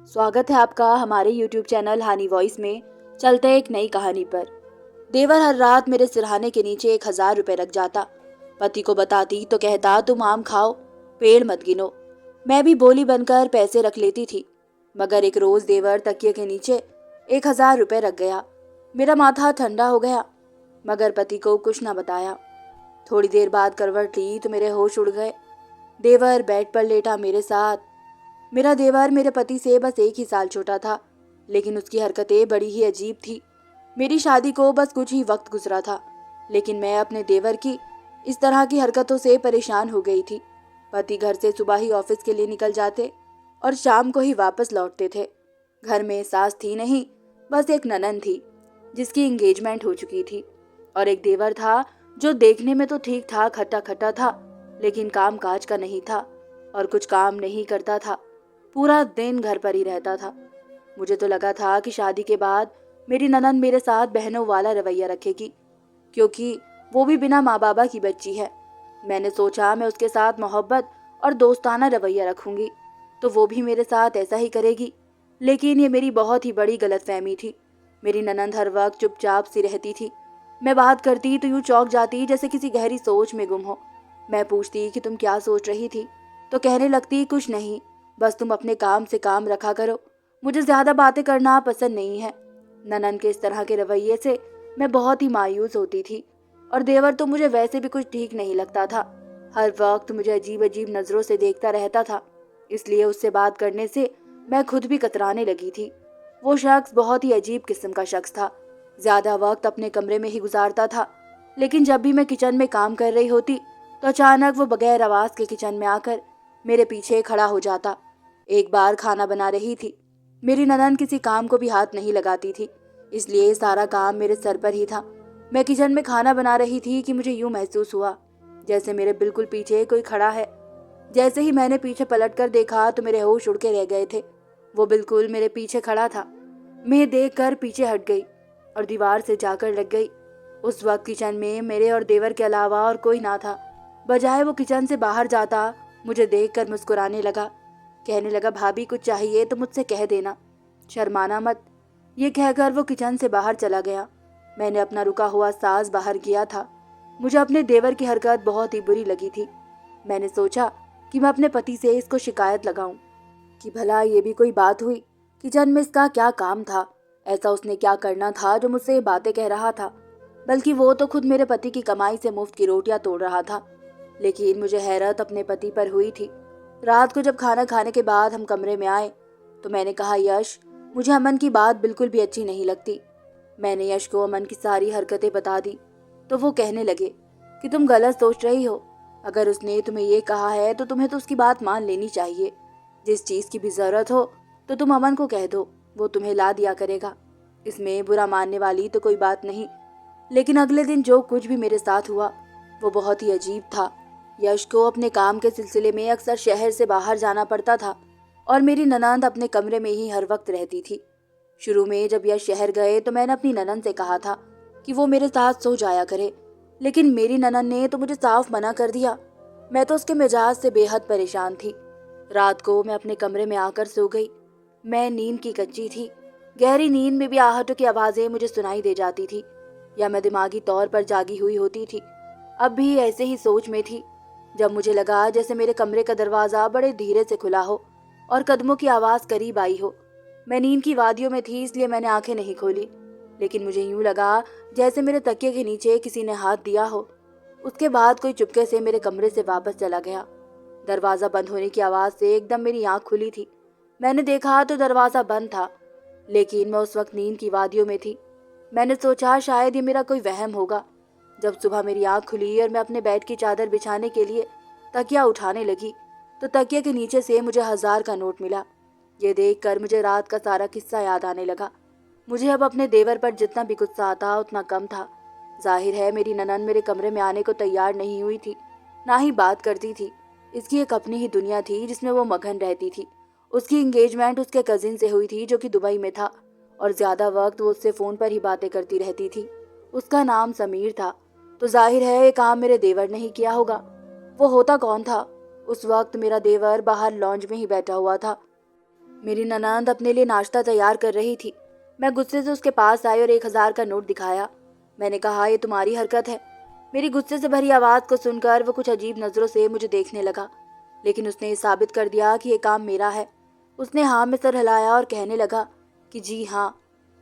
स्वागत है आपका हमारे YouTube चैनल हानी वॉइस में। चलते एक नई कहानी पर। देवर हर रात मेरे सिरहाने के नीचे 1,000 रुपए रख जाता। पति को बताती तो कहता तुम आम खाओ, पेड़ मत गिनो। मैं भी बोली बनकर पैसे रख लेती थी। मगर एक रोज देवर तकिए के नीचे 1,000 रुपए रख गया। मेरा माथा ठंडा हो गया, मगर पति को कुछ ना बताया। थोड़ी देर बाद करवट ली तो मेरे होश उड़ गए। देवर बेड पर लेटा मेरे साथ। मेरा देवर मेरे पति से बस 1 ही साल छोटा था, लेकिन उसकी हरकतें बड़ी ही अजीब थी। मेरी शादी को बस कुछ ही वक्त गुजरा था, लेकिन मैं अपने देवर की इस तरह की हरकतों से परेशान हो गई थी। पति घर से सुबह ही ऑफिस के लिए निकल जाते और शाम को ही वापस लौटते थे। घर में सास थी नहीं, बस एक ननद थी जिसकी एंगेजमेंट हो चुकी थी, और एक देवर था जो देखने में तो ठीक ठाक हट्टा खट्टा था, लेकिन काम काज का नहीं था और कुछ काम नहीं करता था। पूरा दिन घर पर ही रहता था। मुझे तो लगा था कि शादी के बाद मेरी ननद मेरे साथ बहनों वाला रवैया रखेगी, क्योंकि वो भी बिना माँ बाबा की बच्ची है। मैंने सोचा मैं उसके साथ मोहब्बत और दोस्ताना रवैया रखूंगी तो वो भी मेरे साथ ऐसा ही करेगी। लेकिन ये मेरी बहुत ही बड़ी गलतफहमी थी। मेरी ननद हर वक्त चुपचाप सी रहती थी। मैं बात करती तो यूं चौंक जाती जैसे किसी गहरी सोच में गुम हो। मैं पूछती कि तुम क्या सोच रही थी, तो कहने लगती कुछ नहीं, बस तुम अपने काम से काम रखा करो, मुझे ज्यादा बातें करना पसंद नहीं है। ननन के इस तरह के रवैये से मैं बहुत ही मायूस होती थी। और देवर तो मुझे वैसे भी कुछ ठीक नहीं लगता था। हर वक्त मुझे अजीब अजीब नजरों से देखता रहता था, इसलिए उससे बात करने से मैं खुद भी कतराने लगी थी। वो शख्स बहुत ही अजीब किस्म का शख्स था। ज्यादा वक्त अपने कमरे में ही गुजारता था, लेकिन जब भी मैं किचन में काम कर रही होती तो अचानक वो बगैर आवाज के किचन में आकर मेरे पीछे खड़ा हो जाता। एक बार खाना बना रही थी। मेरी ननद किसी काम को भी हाथ नहीं लगाती थी, इसलिए सारा काम मेरे सर पर ही था। मैं किचन में खाना बना रही थी कि मुझे यूं महसूस हुआ जैसे मेरे बिल्कुल पीछे कोई खड़ा है। जैसे ही मैंने पीछे पलटकर देखा तो मेरे होश उड़ के रह गए थे। वो बिल्कुल मेरे पीछे खड़ा था। मैं देखकर पीछे हट गई और दीवार से जाकर लग गई। उस वक्त किचन में मेरे और देवर के अलावा और कोई ना था। बजाय वो किचन से बाहर जाता, मुझे देखकर मुस्कुराने लगा। कहने लगा भाभी कुछ चाहिए तो मुझसे कह देना, शर्माना मत। ये कहकर वो किचन से बाहर चला गया। मैंने अपना रुका हुआ सांस बाहर किया था। मुझे अपने देवर की हरकत बहुत ही बुरी लगी थी। मैंने सोचा कि मैं अपने पति से इसको शिकायत लगाऊं कि भला ये भी कोई बात हुई। किचन में इसका क्या काम था, ऐसा उसने क्या करना था जो मुझसे ये बातें कह रहा था। बल्कि वो तो खुद मेरे पति की कमाई से मुफ्त की रोटियां तोड़ रहा था। लेकिन मुझे हैरत अपने पति पर हुई थी। रात को जब खाना खाने के बाद हम कमरे में आए तो मैंने कहा यश, मुझे अमन की बात बिल्कुल भी अच्छी नहीं लगती। मैंने यश को अमन की सारी हरकतें बता दी तो वो कहने लगे कि तुम गलत सोच रही हो। अगर उसने तुम्हें ये कहा है तो तुम्हें तो उसकी बात मान लेनी चाहिए। जिस चीज़ की भी ज़रूरत हो तो तुम अमन को कह दो, वो तुम्हें ला दिया करेगा। इसमें बुरा मानने वाली तो कोई बात नहीं। लेकिन अगले दिन जो कुछ भी मेरे साथ हुआ वो बहुत ही अजीब था। यश को अपने काम के सिलसिले में अक्सर शहर से बाहर जाना पड़ता था और मेरी ननद अपने कमरे में ही हर वक्त रहती थी। शुरू में जब यश शहर गए तो मैंने अपनी ननद से कहा था कि वो मेरे साथ सो जाया करे, लेकिन मेरी ननद ने तो मुझे साफ मना कर दिया। मैं तो उसके मिजाज से बेहद परेशान थी। रात को मैं अपने कमरे में आकर सो गई। मैं नींद की कच्ची थी। गहरी नींद में भी आहटों की आवाजें मुझे सुनाई दे जाती थी, या मैं दिमागी तौर पर जागी हुई होती थी। अब भी ऐसे ही सोच में थी जब मुझे लगा जैसे मेरे कमरे का दरवाजा बड़े धीरे से खुला हो और कदमों की आवाज करीब आई हो। मैं नींद की वादियों में थी, इसलिए मैंने आंखें नहीं खोली, लेकिन मुझे यूं लगा जैसे मेरे तकिए के नीचे किसी ने हाथ दिया हो। उसके बाद कोई चुपके से मेरे कमरे से वापस चला गया। दरवाजा बंद होने की आवाज से एकदम मेरी आंख खुली थी। मैंने देखा तो दरवाजा बंद था, लेकिन मैं उस वक्त नींद की वादियों में थी। मैंने सोचा शायद ये मेरा कोई वहम होगा। जब सुबह मेरी आंख खुली और मैं अपने बेड की चादर बिछाने के लिए तकिया उठाने लगी तो तकिए के नीचे से मुझे 1,000 का नोट मिला। ये देखकर मुझे रात का सारा किस्सा याद आने लगा। मुझे अब अपने देवर पर जितना भी गुस्सा आता उतना कम था। जाहिर है मेरी ननद मेरे कमरे में आने को तैयार नहीं हुई थी, ना ही बात करती थी। इसकी एक अपनी ही दुनिया थी जिसमें वो मगन रहती थी। उसकी एंगेजमेंट उसके कजिन से हुई थी जो कि दुबई में था, और ज्यादा वक्त वो उससे फोन पर ही बातें करती रहती थी। उसका नाम समीर था। तो जाहिर है ये काम मेरे देवर ने ही किया होगा। वो होता कौन था? उस वक्त मेरा देवर बाहर लॉन्ज में ही बैठा हुआ था। मेरी ननद अपने लिए नाश्ता तैयार कर रही थी। मैं गुस्से से उसके पास आई और 1,000 का नोट दिखाया। मैंने कहा, ये तुम्हारी हरकत है। मेरी गुस्से से भरी आवाज को सुनकर वो कुछ अजीब नजरों से मुझे देखने लगा, लेकिन उसने ये साबित कर दिया कि ये काम मेरा है। उसने हाँ में सर हिलाया और कहने लगा कि जी हाँ।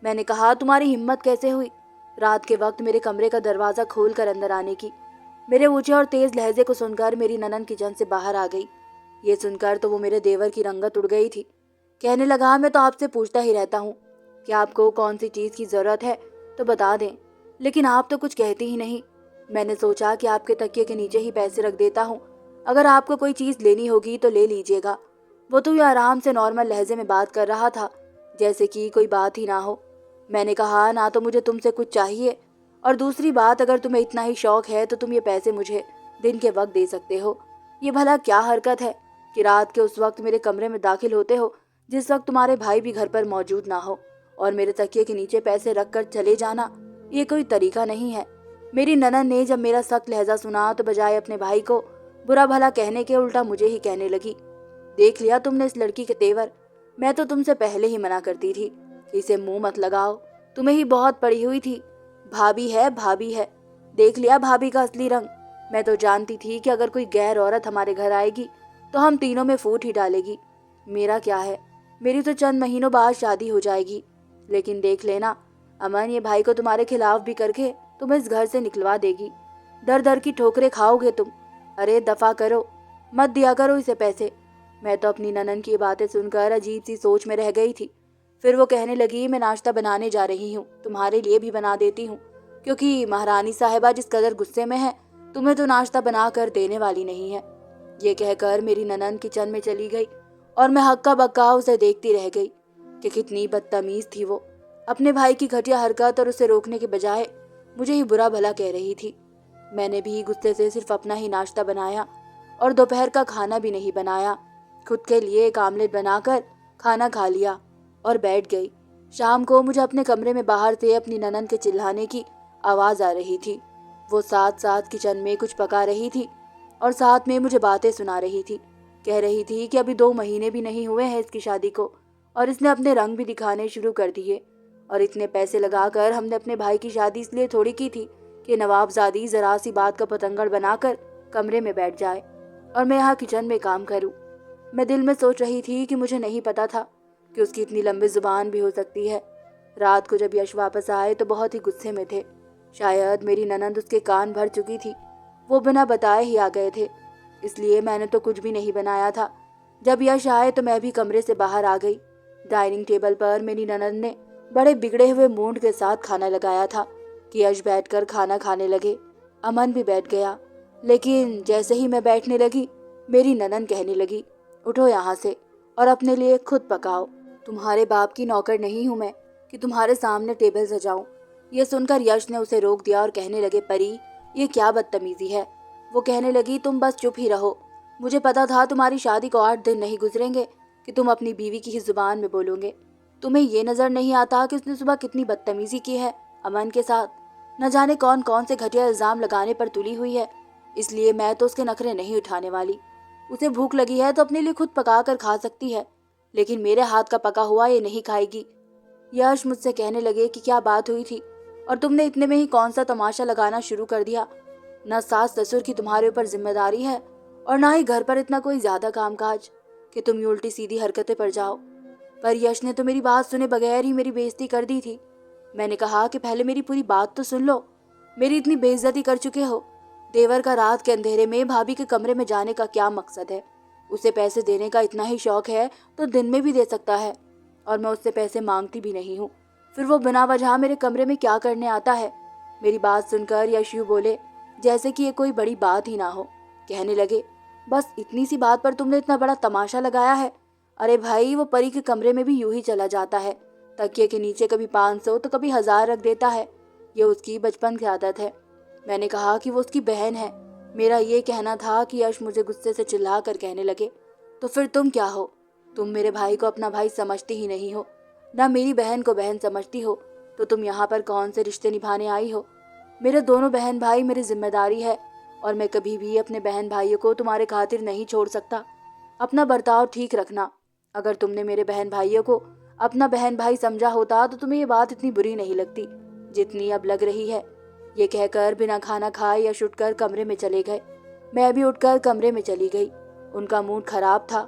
मैंने कहा, तुम्हारी हिम्मत कैसे हुई रात के वक्त मेरे कमरे का दरवाजा खोलकर अंदर आने की। मेरे ऊंचे और तेज लहजे को सुनकर मेरी ननद किचन से बाहर आ गई। ये सुनकर तो वो मेरे देवर की रंगत उड़ गई थी। कहने लगा, मैं तो आपसे पूछता ही रहता हूँ कि आपको कौन सी चीज की जरूरत है तो बता दें, लेकिन आप तो कुछ कहती ही नहीं। मैंने सोचा कि आपके तकिए के नीचे ही पैसे रख देता हूँ, अगर आपको कोई चीज लेनी होगी तो ले लीजिएगा। वो तो ये आराम से नॉर्मल लहजे में बात कर रहा था, जैसे कि कोई बात ही ना हो। मैंने कहा, ना तो मुझे तुमसे कुछ चाहिए, और दूसरी बात, अगर तुम्हें इतना ही शौक है तो तुम ये पैसे मुझे दिन के वक्त दे सकते हो। ये भला क्या हरकत है कि रात के उस वक्त मेरे कमरे में दाखिल होते हो जिस वक्त तुम्हारे भाई भी घर पर मौजूद ना हो, और मेरे तकिए के नीचे पैसे रख कर चले जाना। ये कोई तरीका नहीं है। मेरी ननद ने जब मेरा सख्त लहजा सुना तो बजाय अपने भाई को बुरा भला कहने के उल्टा मुझे ही कहने लगी, देख लिया तुमने इस लड़की के तेवर। मैं तो तुमसे पहले ही मना करती थी कि इसे मुंह मत लगाओ, तुम्हें ही बहुत पड़ी हुई थी। भाभी है, भाभी है। देख लिया भाभी का असली रंग। मैं तो जानती थी कि अगर कोई गैर औरत हमारे घर आएगी तो हम तीनों में फूट ही डालेगी। मेरा क्या है, मेरी तो चंद महीनों बाद शादी हो जाएगी। लेकिन देख लेना अमन, ये भाई को तुम्हारे खिलाफ भी करके तुम्हें इस घर से निकलवा देगी। दर दर की ठोकरें खाओगे तुम। अरे दफा करो, मत दिया करो इसे पैसे। मैं तो अपनी ननन की बातें सुनकर अजीब सी सोच में रह गई थी। फिर वो कहने लगी, मैं नाश्ता बनाने जा रही हूँ, तुम्हारे लिए भी बना देती हूँ, क्योंकि महारानी साहिबा जिस कदर गुस्से में है तुम्हें तो नाश्ता बना कर देने वाली नहीं है। ये कहकर मेरी ननन किचन में चली गई और मैं हक्का बक्का उसे देखती रह गई कि कितनी बदतमीज थी वो। अपने भाई की घटिया हरकत और उसे रोकने के बजाय मुझे ही बुरा भला कह रही थी। मैंने भी गुस्से से सिर्फ अपना ही नाश्ता बनाया और दोपहर का खाना भी नहीं बनाया। खुद के लिए एक आमलेट बनाकर खाना खा लिया और बैठ गई। शाम को मुझे अपने कमरे में बाहर से अपनी ननन के चिल्लाने की आवाज आ रही थी। वो साथ साथ किचन में कुछ पका रही थी और साथ में मुझे बातें सुना रही थी। कह रही थी कि अभी 2 महीने भी नहीं हुए हैं इसकी शादी को, और इसने अपने रंग भी दिखाने शुरू कर दिए। और इतने पैसे लगाकर हमने अपने भाई की शादी इसलिए थोड़ी की थी कि नवाबजादी जरा सी बात का पतंगड़ बनाकर कमरे में बैठ जाए और मैं यहाँ किचन में काम करूँ। मैं दिल में सोच रही थी कि मुझे नहीं पता था कि उसकी इतनी लंबी जुबान भी हो सकती है। रात को जब यश वापस आए तो बहुत ही गुस्से में थे। शायद मेरी ननद उसके कान भर चुकी थी। वो बिना बताए ही आ गए थे, इसलिए मैंने तो कुछ भी नहीं बनाया था। जब यश आए तो मैं भी कमरे से बाहर आ गई। डाइनिंग टेबल पर मेरी ननद ने बड़े बिगड़े हुए मूड के साथ खाना लगाया था कि यश बैठकर खाना खाने लगे। अमन भी बैठ गया, लेकिन जैसे ही मैं बैठने लगी मेरी ननद कहने लगी, उठो यहाँ से और अपने लिए खुद पकाओ। तुम्हारे बाप की नौकर नहीं हूँ मैं कि तुम्हारे सामने टेबल सजाऊं। ये सुनकर यश ने उसे रोक दिया और कहने लगे, परी ये क्या बदतमीजी है। वो कहने लगी, तुम बस चुप ही रहो। मुझे पता था तुम्हारी शादी को 8 दिन नहीं गुजरेंगे कि तुम अपनी बीवी की ही जुबान में बोलोगे। तुम्हें ये नजर नहीं आता कि उसने सुबह कितनी बदतमीजी की है अमन के साथ। न जाने कौन कौन से घटिया इल्जाम लगाने पर तुली हुई है, इसलिए मैं तो उसके नखरे नहीं उठाने वाली। उसे भूख लगी है तो अपने लिए खुद पका कर खा सकती है, लेकिन मेरे हाथ का पका हुआ ये नहीं खाएगी। यश मुझसे कहने लगे कि क्या बात हुई थी और तुमने इतने में ही कौन सा तमाशा लगाना शुरू कर दिया। न सास ससुर की तुम्हारे ऊपर जिम्मेदारी है और ना ही घर पर इतना कोई ज्यादा कामकाज कि तुम ये उल्टी सीधी हरकतें पर जाओ। पर यश ने तो मेरी बात सुने बगैर ही मेरी बेइज्जती कर दी थी। मैंने कहा कि पहले मेरी पूरी बात तो सुन लो। मेरी इतनी बेइज्जती कर चुके हो। देवर का रात के अंधेरे में भाभी के कमरे में जाने का क्या मकसद है। उसे पैसे देने का इतना ही शौक है तो दिन में भी दे सकता है, और मैं उससे पैसे मांगती भी नहीं हूँ। फिर वो बिना वजह मेरे कमरे में क्या करने आता है। मेरी बात सुनकर यश यूं बोले जैसे कि ये कोई बड़ी बात ही ना हो। कहने लगे, बस इतनी सी बात पर तुमने इतना बड़ा तमाशा लगाया है। अरे भाई, वो परी के कमरे में भी यूं ही चला जाता है। तकिए के नीचे कभी 500 तो कभी 1000 रख देता है। ये उसकी बचपन की आदत है। मैंने कहा कि वो उसकी बहन है। मेरा ये कहना था कि यश मुझे गुस्से से चिल्ला कर कहने लगे, तो फिर तुम क्या हो। तुम मेरे भाई को अपना भाई समझती ही नहीं हो, ना मेरी बहन को बहन समझती हो। तो तुम यहाँ पर कौन से रिश्ते निभाने आई हो। मेरे दोनों बहन भाई मेरी जिम्मेदारी है और मैं कभी भी अपने बहन भाइयों को तुम्हारे खातिर नहीं छोड़ सकता। अपना बर्ताव ठीक रखना। अगर तुमने मेरे बहन भाइयों को अपना बहन भाई समझा होता तो तुम्हें ये बात इतनी बुरी नहीं लगती जितनी अब लग रही है। ये कहकर बिना खाना खाए यश उठकर कमरे में चले गए। मैं भी उठकर कमरे में चली गई। उनका मूड खराब था।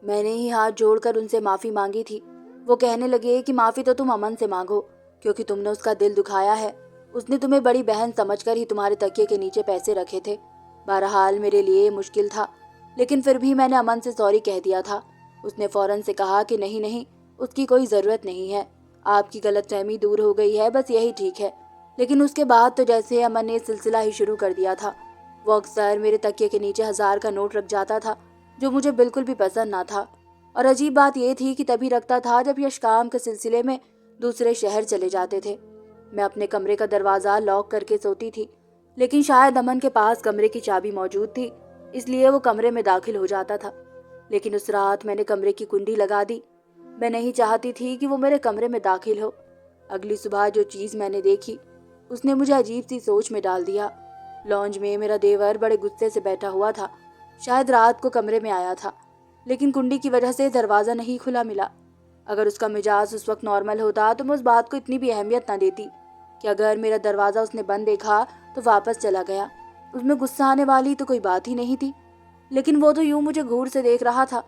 मैंने ही हाथ जोड़कर उनसे माफ़ी मांगी थी। वो कहने लगे कि माफ़ी तो तुम अमन से मांगो, क्योंकि तुमने उसका दिल दुखाया है। उसने तुम्हें बड़ी बहन समझकर ही तुम्हारे तकिए के नीचे पैसे रखे थे। बहरहाल मेरे लिए मुश्किल था, लेकिन फिर भी मैंने अमन से सॉरी कह दिया था। उसने फौरन से कहा कि नहीं नहीं, उसकी कोई ज़रूरत नहीं है, आपकी गलतफहमी दूर हो गई है, बस यही ठीक है। लेकिन उसके बाद तो जैसे अमन ने सिलसिला ही शुरू कर दिया था। वो अक्सर मेरे तकिए के नीचे 1000 का नोट रख जाता था, जो मुझे बिल्कुल भी पसंद ना था। और अजीब बात यह थी कि तभी रखता था जब यश काम के सिलसिले में दूसरे शहर चले जाते थे। मैं अपने कमरे का दरवाज़ा लॉक करके सोती थी, लेकिन शायद अमन के पास कमरे की चाबी मौजूद थी, इसलिए वो कमरे में दाखिल हो जाता था। लेकिन उस रात मैंने कमरे की कुंडी लगा दी। मैं नहीं चाहती थी कि वो मेरे कमरे में दाखिल हो। अगली सुबह जो चीज़ मैंने देखी उसने मुझे अजीब सी सोच में डाल दिया। लॉन्ज में मेरा देवर बड़े गुस्से से बैठा हुआ था। शायद रात को कमरे में आया था, लेकिन कुंडी की वजह से दरवाज़ा नहीं खुला मिला। अगर उसका मिजाज उस वक्त नॉर्मल होता तो मैं उस बात को इतनी भी अहमियत ना देती कि अगर मेरा दरवाज़ा उसने बंद देखा तो वापस चला गया। उसमें गुस्सा आने वाली तो कोई बात ही नहीं थी, लेकिन वो तो यूं मुझे घूर से देख रहा था,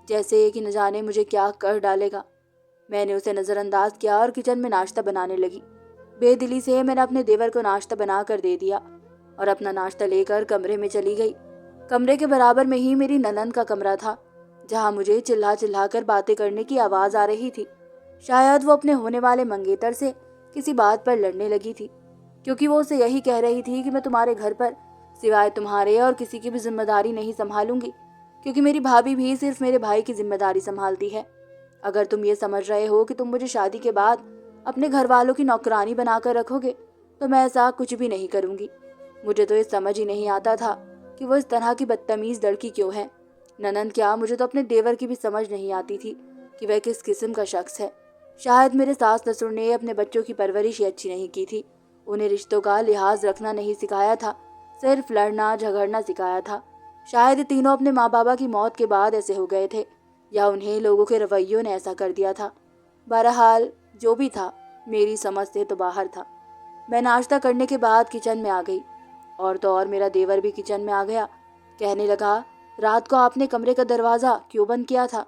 जैसे कि न जाने मुझे क्या कर डालेगा। मैंने उसे नज़रअंदाज किया और किचन में नाश्ता बनाने लगी। बेदिली से मैंने अपने देवर को नाश्ता बना कर दे दिया और अपना नाश्ता लेकर कमरे में चली गई। कमरे के बराबर में ही मेरी ननंद का कमरा था, जहाँ मुझे चिल्ला चिल्ला कर बातें करने की आवाज़ आ रही थी। शायद वो अपने होने वाले मंगेतर से किसी बात पर लड़ने लगी थी, क्योंकि वो उसे यही कह रही थी कि मैं तुम्हारे घर पर सिवाय तुम्हारे और किसी की भी जिम्मेदारी नहीं संभालूंगी, क्योंकि मेरी भाभी भी सिर्फ मेरे भाई की जिम्मेदारी संभालती है। अगर तुम ये समझ रहे हो कि तुम मुझे शादी के बाद अपने घर वालों की नौकरानी बनाकर रखोगे, तो मैं ऐसा कुछ भी नहीं करूंगी। मुझे तो ये समझ ही नहीं आता था कि वो इस तरह की बदतमीज लड़की क्यों है। ननंद क्या, मुझे तो अपने देवर की भी समझ नहीं आती थी कि वह किस किस्म का शख्स है। शायद मेरे सास ससुर ने अपने बच्चों की परवरिश ही अच्छी नहीं की थी। उन्हें रिश्तों का लिहाज रखना नहीं सिखाया था, सिर्फ लड़ना झगड़ना सिखाया था। शायद ये तीनों अपने माँ बाबा की मौत के बाद ऐसे हो गए थे, या उन्हें लोगों के रवैयों ने ऐसा कर दिया था। बहरहाल जो भी था, मेरी समझ से तो बाहर था। मैं नाश्ता करने के बाद किचन में आ गई, और तो और मेरा देवर भी किचन में आ गया। कहने लगा, रात को आपने कमरे का दरवाज़ा क्यों बंद किया था?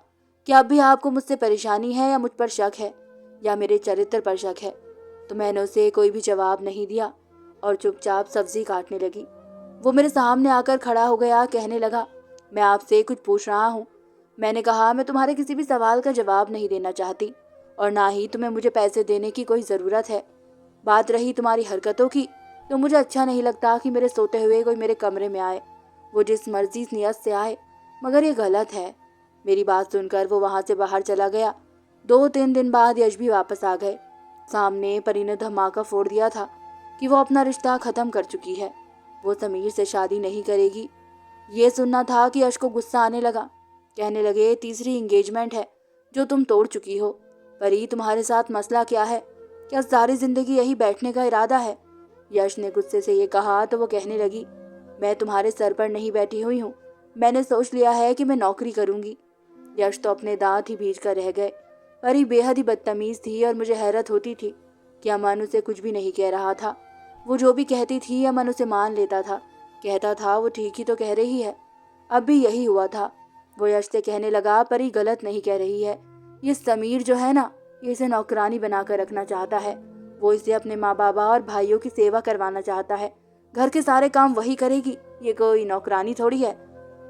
क्या अब भी आपको मुझसे परेशानी है, या मुझ पर शक है, या मेरे चरित्र पर शक है? तो मैंने उसे कोई भी जवाब नहीं दिया और चुपचाप सब्जी काटने लगी। वो मेरे सामने आकर खड़ा हो गया। कहने लगा, मैं आपसे कुछ पूछ रहा हूँ। मैंने कहा, मैं तुम्हारे किसी भी सवाल का जवाब नहीं देना चाहती, और ना ही तुम्हें मुझे पैसे देने की कोई ज़रूरत है। बात रही तुम्हारी हरकतों की, तो मुझे अच्छा नहीं लगता कि मेरे सोते हुए कोई मेरे कमरे में आए, वो जिस मर्जी नियत से आए, मगर ये गलत है। मेरी बात सुनकर वो वहाँ से बाहर चला गया। 2-3 दिन बाद यश भी वापस आ गए। सामने परी ने धमाका फोड़ दिया था कि वो अपना रिश्ता ख़त्म कर चुकी है, वो समीर से शादी नहीं करेगी। ये सुनना था कि यश को गुस्सा आने लगा। कहने लगे, तीसरी इंगेजमेंट है जो तुम तोड़ चुकी हो। परी, तुम्हारे साथ मसला क्या है? क्या सारी जिंदगी यही बैठने का इरादा है? यश ने गुस्से से ये कहा तो वो कहने लगी, मैं तुम्हारे सर पर नहीं बैठी हुई हूँ, मैंने सोच लिया है कि मैं नौकरी करूँगी। यश तो अपने दांत ही भींच कर रह गए। परी बेहद ही बदतमीज थी और मुझे हैरत होती थी कि अमन उसे कुछ भी नहीं कह रहा था। वो जो भी कहती थी अमन उसे मान लेता था, कहता था वो ठीक ही तो कह रही है। अब भी यही हुआ था। वो यश से कहने लगा, परी गलत नहीं कह रही है। ये समीर जो है ना, ये इसे नौकरानी बनाकर रखना चाहता है। वो इसे अपने माँ बाबा और भाइयों की सेवा करवाना चाहता है। घर के सारे काम वही करेगी, ये कोई नौकरानी थोड़ी है।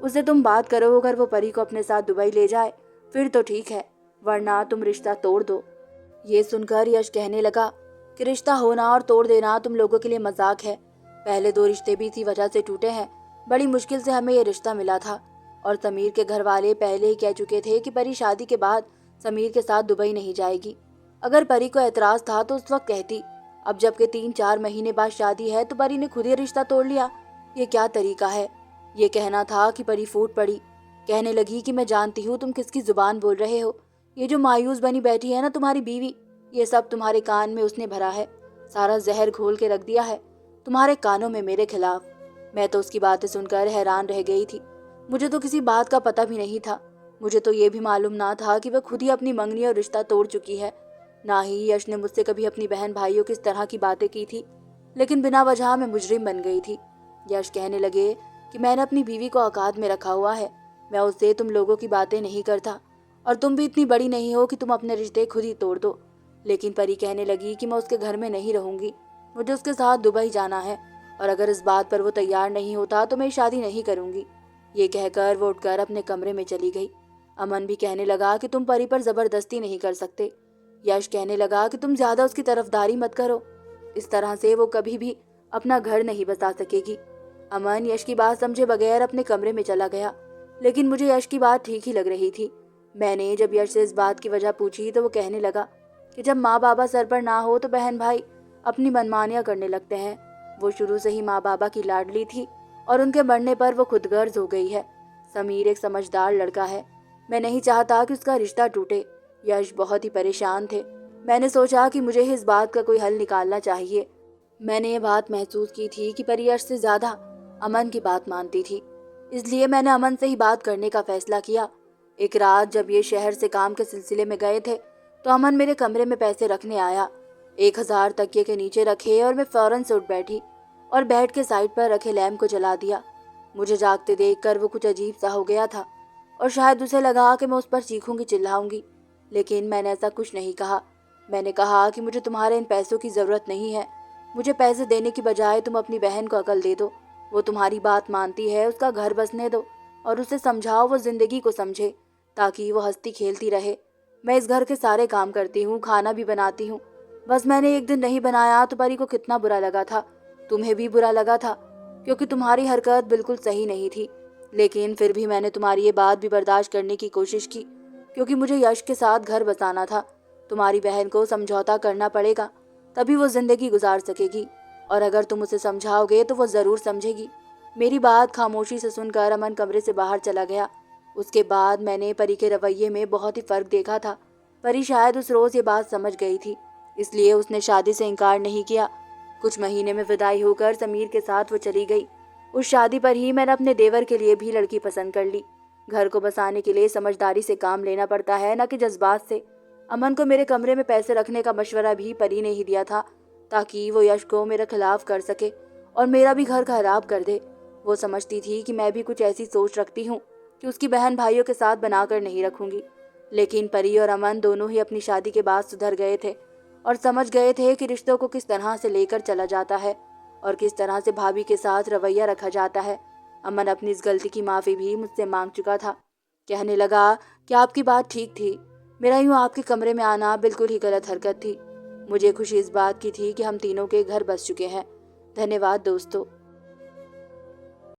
उससे तुम बात करो, अगर वो परी को अपने साथ दुबई ले जाए फिर तो ठीक है, वरना तुम रिश्ता तोड़ दो। ये सुनकर यश कहने लगा कि रिश्ता होना और तोड़ देना तुम लोगों के लिए मजाक है। पहले 2 रिश्ते भी इसी वजह से टूटे हैं। बड़ी मुश्किल से हमें ये रिश्ता मिला था, और समीर के घर वाले पहले ही कह चुके थे कि परी शादी के बाद समीर के साथ दुबई नहीं जाएगी। अगर परी को एतराज़ था तो उस वक्त कहती। अब जबकि 3-4 महीने बाद शादी है तो परी ने खुद ही रिश्ता तोड़ लिया। ये क्या तरीका है? ये कहना था कि परी फूट पड़ी। कहने लगी कि मैं जानती हूँ तुम किसकी जुबान बोल रहे हो। ये जो मायूस बनी बैठी है ना तुम्हारी बीवी, ये सब तुम्हारे कान में उसने भरा है, सारा जहर घोल के रख दिया है तुम्हारे कानों में मेरे खिलाफ। मैं तो उसकी बातें सुनकर हैरान रह गई थी। मुझे तो किसी बात का पता भी नहीं था। मुझे तो ये भी मालूम ना था कि वह खुद ही अपनी मंगनी और रिश्ता तोड़ चुकी है। ना ही यश ने मुझसे कभी अपनी बहन भाइयों की इस तरह की बातें की थी, लेकिन बिना वजह मैं मुजरिम बन गई थी। यश कहने लगे कि मैंने अपनी बीवी को औकात में रखा हुआ है, मैं उससे तुम लोगों की बातें नहीं करता, और तुम भी इतनी बड़ी नहीं हो कि तुम अपने रिश्ते खुद ही तोड़ दो। लेकिन परी कहने लगी कि मैं उसके घर में नहीं रहूंगी, मुझे उसके साथ दुबई जाना है, और अगर इस बात पर वो तैयार नहीं होता तो मैं शादी नहीं करूंगी। ये कहकर वो उठकर अपने कमरे में चली गई। अमन भी कहने लगा कि तुम परी पर जबरदस्ती नहीं कर सकते। यश कहने लगा कि तुम ज्यादा उसकी तरफदारी मत करो, इस तरह से वो कभी भी अपना घर नहीं बसा सकेगी। अमन यश की बात समझे बगैर अपने कमरे में चला गया, लेकिन मुझे यश की बात ठीक ही लग रही थी। मैंने जब यश से इस बात की वजह पूछी तो वो कहने लगा कि जब माँ बाबा सर पर ना हो तो बहन भाई अपनी मनमानियाँ करने लगते हैं। वो शुरू से ही माँ बाबा की लाडली थी और उनके मरने पर वो खुदगर्ज हो गई है। समीर एक समझदार लड़का है, मैं नहीं चाहता कि उसका रिश्ता टूटे। यश बहुत ही परेशान थे। मैंने सोचा कि मुझे इस बात का कोई हल निकालना चाहिए। मैंने ये बात महसूस की थी कि परी यश से ज्यादा अमन की बात मानती थी, इसलिए मैंने अमन से ही बात करने का फैसला किया। एक रात जब ये शहर से काम के सिलसिले में गए थे तो अमन मेरे कमरे में पैसे रखने आया। 1000 तकिए के नीचे रखे और मैं फौरन से उठ बैठी और बेड के साइड पर रखे लैंप को जला दिया। मुझे जागते देखकर वो कुछ अजीब सा हो गया था और शायद उसे लगा कि मैं उस पर चीखूंगी चिल्लाऊंगी, लेकिन मैंने ऐसा कुछ नहीं कहा। मैंने कहा कि मुझे तुम्हारे इन पैसों की ज़रूरत नहीं है, मुझे पैसे देने की बजाय तुम अपनी बहन को अकल दे दो। वो तुम्हारी बात मानती है, उसका घर बसने दो और उसे समझाओ वो जिंदगी को समझे, ताकि वो हंसती खेलती रहे। मैं इस घर के सारे काम करती हूँ, खाना भी बनाती हूँ। बस मैंने एक दिन नहीं बनाया तो परी को कितना बुरा लगा था, तुम्हें भी बुरा लगा था, क्योंकि तुम्हारी हरकत बिल्कुल सही नहीं थी। लेकिन फिर भी मैंने तुम्हारी ये बात भी बर्दाश्त करने की कोशिश की, क्योंकि मुझे यश के साथ घर बसाना था। तुम्हारी बहन को समझौता करना पड़ेगा, तभी वो जिंदगी गुजार सकेगी, और अगर तुम उसे समझाओगे तो वो ज़रूर समझेगी। मेरी बात खामोशी से सुनकर अमन कमरे से बाहर चला गया। उसके बाद मैंने परी के रवैये में बहुत ही फ़र्क देखा था। परी शायद उस रोज़ ये बात समझ गई थी, इसलिए उसने शादी से इनकार नहीं किया। कुछ महीने में विदाई होकर समीर के साथ वो चली गई। उस शादी पर ही मैंने अपने देवर के लिए भी लड़की पसंद कर ली। घर को बसाने के लिए समझदारी से काम लेना पड़ता है, न कि जज्बात से। अमन को मेरे कमरे में पैसे रखने का मशवरा भी परी ने ही दिया था, ताकि वो यश को मेरे खिलाफ कर सके और मेरा भी घर खराब कर दे। वो समझती थी कि मैं भी कुछ ऐसी सोच रखती हूँ कि उसकी बहन भाइयों के साथ बनाकर नहीं रखूंगी। लेकिन परी और अमन दोनों ही अपनी शादी के बाद सुधर गए थे और समझ गए थे कि रिश्तों को किस तरह से लेकर चला जाता है और किस तरह से भाभी के साथ रवैया रखा जाता है। अमन अपनी इस गलती की माफ़ी भी मुझसे मांग चुका था। कहने लगा कि आपकी बात ठीक थी, मेरा यूँ आपके कमरे में आना बिल्कुल ही गलत हरकत थी। मुझे खुशी इस बात की थी कि हम तीनों के घर बस चुके हैं। धन्यवाद दोस्तों।